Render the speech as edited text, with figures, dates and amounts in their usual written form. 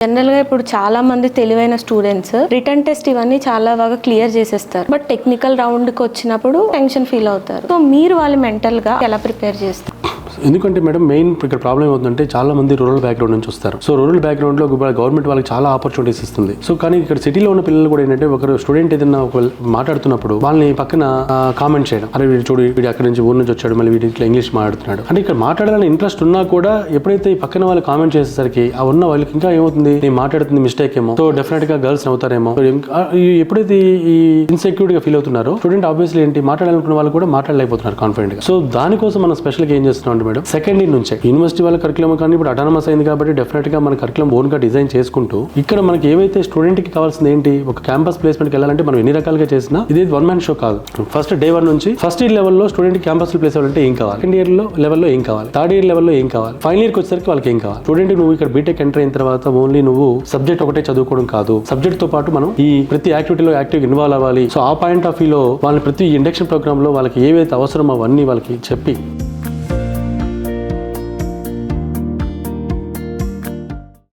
General గా ఇప్పుడు చాలా మంది తెలివైన స్టూడెంట్స్ రిటర్న్ టెస్ట్ ఇవన్నీ చాలా బాగా క్లియర్ చేసేస్తారు. బట్ టెక్నికల్ రౌండ్ కి వచ్చినప్పుడు టెన్షన్ ఫీల్ అవుతారు. సో మీరు వాళ్ళు మెంటల్ గా ఎలా ప్రిపేర్ చేస్తారు? ఎందుకంటే మేడం మెయిన్ ఇక్కడ ప్రాబ్లం ఏమవుతుందంటే చాలా మంది రూరల్ బ్యాక్గ్రౌండ్ నుంచి వస్తారు. సో రూరల్ బ్యాక్గ్రౌండ్ లో గవర్నమెంట్ వాళ్ళకి చాలా ఆపర్చునిటీస్ ఇస్తుంది. సో కానీ ఇక్కడ సిటీలో ఉన్న పిల్లలు కూడా ఏంటంటే ఒకరు స్టూడెంట్ ఏదైనా ఒక మాట్లాడుతున్నప్పుడు వాళ్ళని పక్కన కామెంట్ చేయడం, అరే వీడు చూడు వీడు అక్కడి నుంచి ఊరు నుంచి వచ్చాడు, మళ్ళీ వీడి ఇట్లా ఇంగ్లీష్ మాట్లాడుతున్నాడు అంటే ఇక్కడ మాట్లాడాలని ఇంట్రెస్ట్ ఉన్నా కూడా ఎప్పుడైతే ఈ పక్కన వాళ్ళు కామెంట్ చేసేసరికి ఆ ఉన్న వాళ్ళకి ఇంకా ఏమవుతుంది, నేను మాట్లాడుతుంది మిస్టేక్ ఏమో, సో డెఫినెట్ గా గర్ల్స్ అవుతారేమో, ఎప్పుడైతే ఈ ఇన్సెక్యూరిటీ గా ఫీల్ అవుతున్నారో స్టూడెంట్ ఆబ్వియస్లీ ఏంటి మాట్లాడాలనుకున్న వాళ్ళు కూడా మాట్లాడలేకపోతున్నారు కాన్ఫిడెంట్ గా. సో దానికోసం మనం స్పెషల్ గా ఏం చేస్తున్నాం అంటే మేడం సెకండ్ ఇయర్ నుంచే యూనివర్సిటీ వాళ్ళ కరికులం కానీ ఇప్పుడు అటానమస్ అయింది కాబట్టి డెఫినెట్ గా మన కరికులం ఓన్ గా డిజైన్ చేసుకుంటూ ఇక్కడ మనకి ఏవైతే స్టూడెంట్ కి కావాల్సింది ఏంటి, ఒక క్యాంపస్ ప్లేస్మెంట్ కి వెళ్ళాలంటే మనం ఎన్ని రకాలుగా చేసినా ఇది వన్ మ్యాన్ షో కాదు. ఫస్ట్ డే 1 నుంచి ఫస్ట్ ఇయర్ లెవెల్లో స్టూడెంట్ క్యాంపస్ ప్లేస్ అవ్వాలంటే ఏం కావాలి, సెకండ్ ఇయర్ లో లెవెల్లో ఏం కావాలి, థర్డ్ ఇయర్ లెవెల్లో ఏం కావాలి, ఫైనల్ ఇయర్ కి వచ్చేసరికి వాళ్ళకి ఏం కావాలి. స్టూడెంట్ నువ్వు ఇక్కడ బీటెక్ ఎంటర్ అయిన తర్వాత ఓన్లీ నువ్వు సబ్జెక్ట్ ఒకటే చదువుకోవడం కాదు, సబ్జెక్ట్ తో పాటు మనం ఈ ప్రతి యాక్టివిటీలో యాక్టివ్ ఇన్వాల్వ్ అవ్వాలి. సో ఆ పాయింట్ ఆఫ్ వ్యూ లో వాళ్ళని ప్రతి ఇండక్షన్ ప్రోగ్రామ్ లో వాళ్ళకి ఏవైతే అవసరమో అవన్నీ వాళ్ళకి చెప్పి